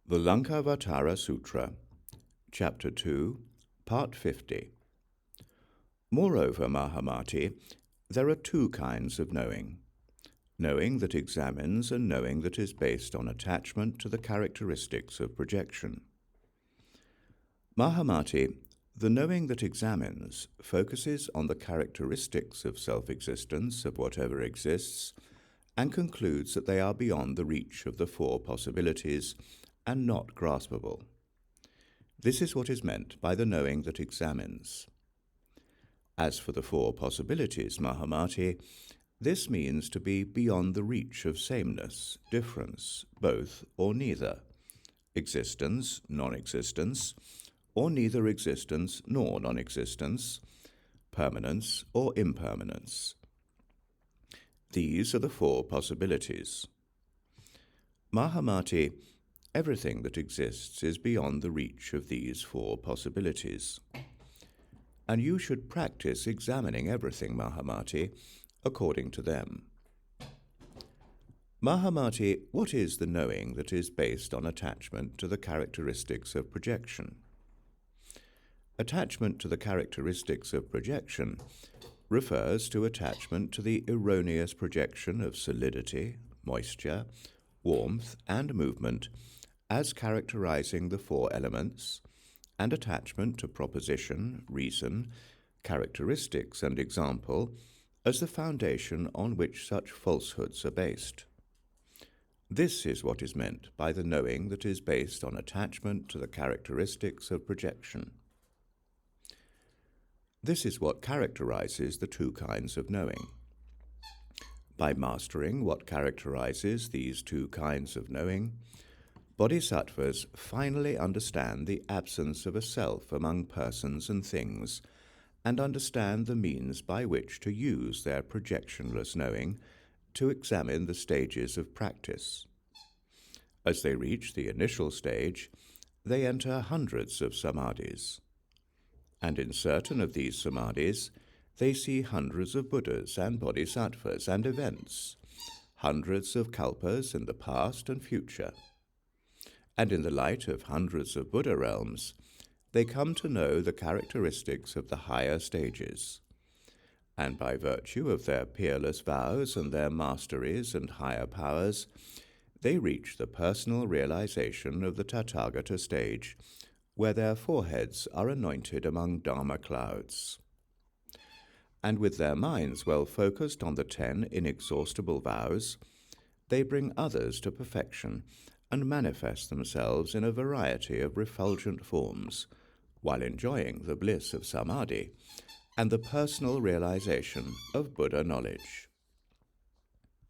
The Laṅkāvatāra Sūtra, Chapter 2, Part 50. Moreover, Mahāmati, there are two kinds of knowing: knowing that examines and knowing that is based on attachment to the characteristics of projection. Mahāmati, the knowing that examines focuses on the characteristics of self-existence of whatever exists and concludes that they are beyond the reach of the four possibilities and not graspable. This is what is meant by the knowing that examines. As for the four possibilities, Mahāmati, this means to be beyond the reach of sameness, difference, both or neither, existence, non-existence, or neither existence nor non-existence, permanence or impermanence. These are the four possibilities. Mahāmati, everything that exists is beyond the reach of these four possibilities. And you should practice examining everything, Mahāmati, according to them. Mahāmati, what is the knowing that is based on attachment to the characteristics of projection? Attachment to the characteristics of projection refers to attachment to the erroneous projection of solidity, moisture, warmth, and movement as characterizing the four elements, and attachment to proposition, reason, characteristics, and example as the foundation on which such falsehoods are based. This is what is meant by the knowing that is based on attachment to the characteristics of projection. This is what characterizes the two kinds of knowing. By mastering what characterizes these two kinds of knowing, bodhisattvas finally understand the absence of a self among persons and things, and understand the means by which to use their projectionless knowing to examine the stages of practice. As they reach the initial stage, they enter hundreds of samadhis. And in certain of these samadhis, they see hundreds of Buddhas and bodhisattvas and events, hundreds of kalpas in the past and future. And in the light of hundreds of Buddha realms, they come to know the characteristics of the higher stages. And by virtue of their peerless vows and their masteries and higher powers, they reach the personal realization of the Tathagata stage, where their foreheads are anointed among Dharma clouds. And with their minds well focused on the 10 inexhaustible vows, they bring others to perfection and manifest themselves in a variety of refulgent forms, while enjoying the bliss of samadhi and the personal realization of Buddha knowledge.